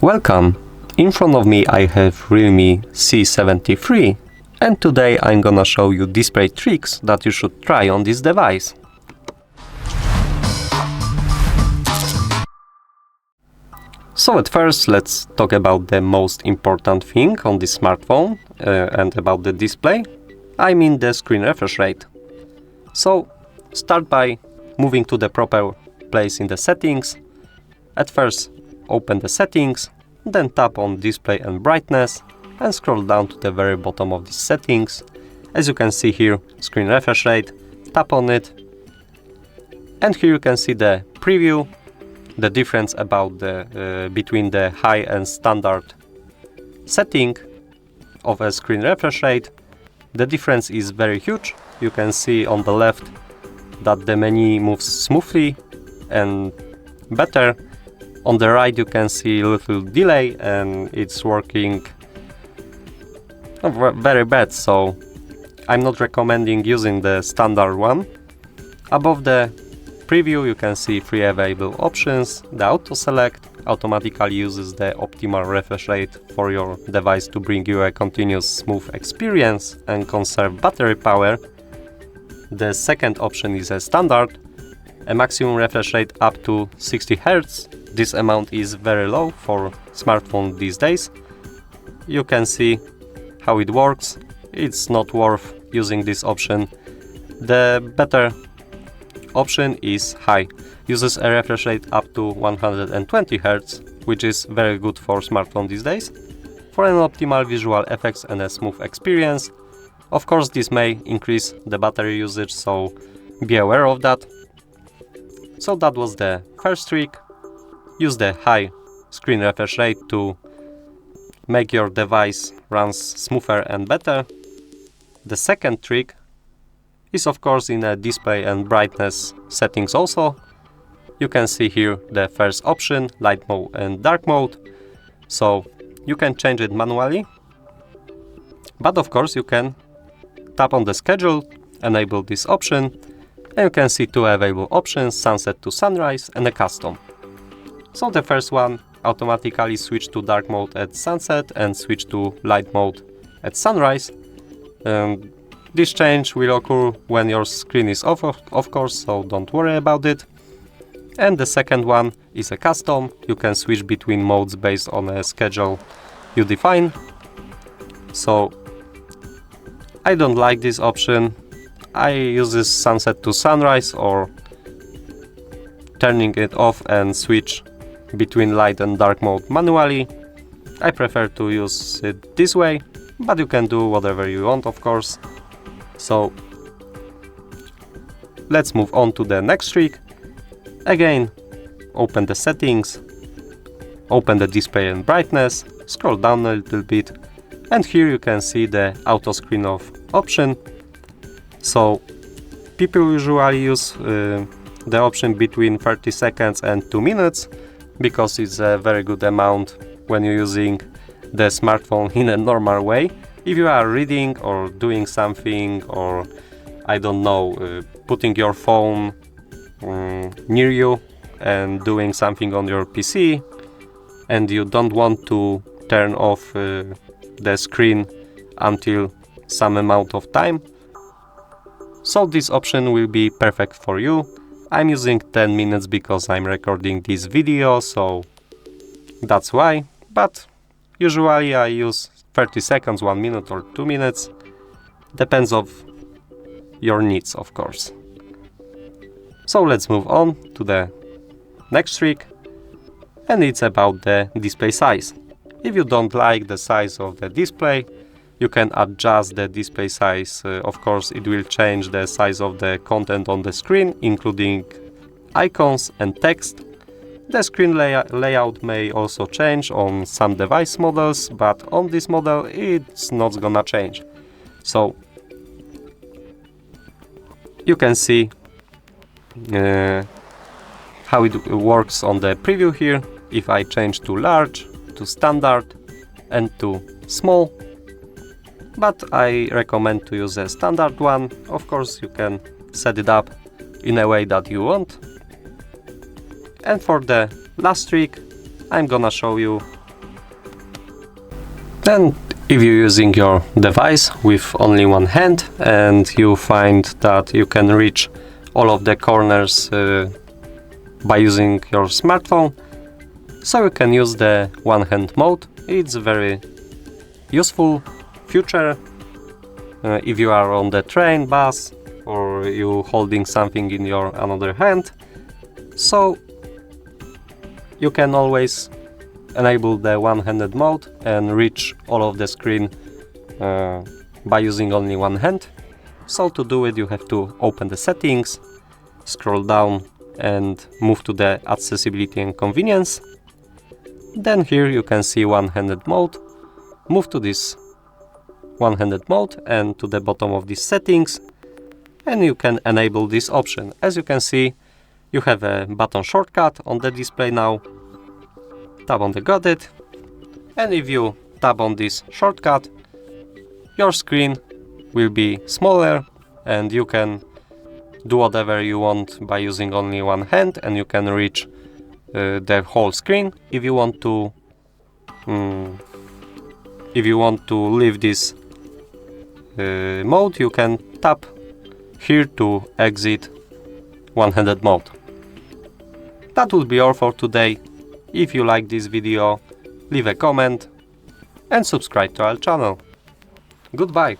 Welcome! In front of me I have REALME C73 and today I'm gonna show you display tricks that you should try on this device. So at first let's talk about the most important thing on this smartphone and about the display. I mean the screen refresh rate. So start by moving to the proper place in the settings. At first open the settings, then tap on display and brightness and scroll down to the very bottom of these settings. As you can see here, screen refresh rate, tap on it, and here you can see the preview, the difference about the between the high and standard setting of a screen refresh rate. The difference is very huge. You can see on the left that the menu moves smoothly and better. On the right you can see a little delay and it's working very bad, so I'm not recommending using the standard one. Above the preview you can see 3 available options. The auto select automatically uses the optimal refresh rate for your device to bring you a continuous smooth experience and conserve battery power. The second option is a standard, a maximum refresh rate up to 60 Hz. This amount is very low for smartphone these days. You can see how it works. It's not worth using this option. The better option is high. Uses a refresh rate up to 120 Hz, which is very good for smartphone these days, for an optimal visual effects and a smooth experience. Of course, this may increase the battery usage, so be aware of that. So that was the first trick. Use the high screen refresh rate to make your device runs smoother and better. The second trick is of course in a display and brightness settings also. You can see here the first option, light mode and dark mode. So you can change it manually, but of course you can tap on the schedule, enable this option, and you can see 2 available options, sunset to sunrise and a custom. So the first one, automatically switch to dark mode at sunset and switch to light mode at sunrise. This change will occur when your screen is off, of course, so don't worry about it. And the second one is a custom. You can switch between modes based on a schedule you define. So I don't like this option. I use this sunset to sunrise or turning it off and switch between light and dark mode manually. I prefer to use it this way, but you can do whatever you want, of course. So let's move on to the next trick. Again, open the settings, open the display and brightness, scroll down a little bit, and here you can see the auto screen off option. So people usually use the option between 30 seconds and 2 minutes because it's a very good amount when you're using the smartphone in a normal way. If you are reading or doing something, or I don't know, putting your phone near you and doing something on your PC and you don't want to turn off the screen until some amount of time, so this option will be perfect for you. I'm using 10 minutes because I'm recording this video, so that's why, but usually I use 30 seconds, 1 minute or 2 minutes, depends of your needs, of course. So let's move on to the next trick, and it's about the display size. If you don't like the size of the display, you can adjust the display size. Of course, it will change the size of the content on the screen, including icons and text. The screen layout may also change on some device models, but on this model it's not gonna change. So you can see how it works on the preview here. If I change to large, to standard and to small, but I recommend to use a standard one. Of course, you can set it up in a way that you want. And for the last trick, I'm gonna show you And if you're using your device with only one hand and you find that you can reach all of the corners by using your smartphone, so you can use the one-hand mode. It's a very useful feature if you are on the train, bus, or you holding something in your another hand. So you can always enable the one-handed mode and reach all of the screen by using only one hand. So to do it, you have to open the settings, scroll down and move to the accessibility and convenience. Then here you can see one-handed mode. Move to this one-handed mode and to the bottom of these settings, and you can enable this option. As you can see, you have a button shortcut on the display now. Tap on the got it, and if you tap on this shortcut, your screen will be smaller and you can do whatever you want by using only one hand, and you can reach the whole screen. If you want to leave this mode, you can tap here to exit one-handed mode. That will be all for today. If you like this video, leave a comment and subscribe to our channel. Goodbye!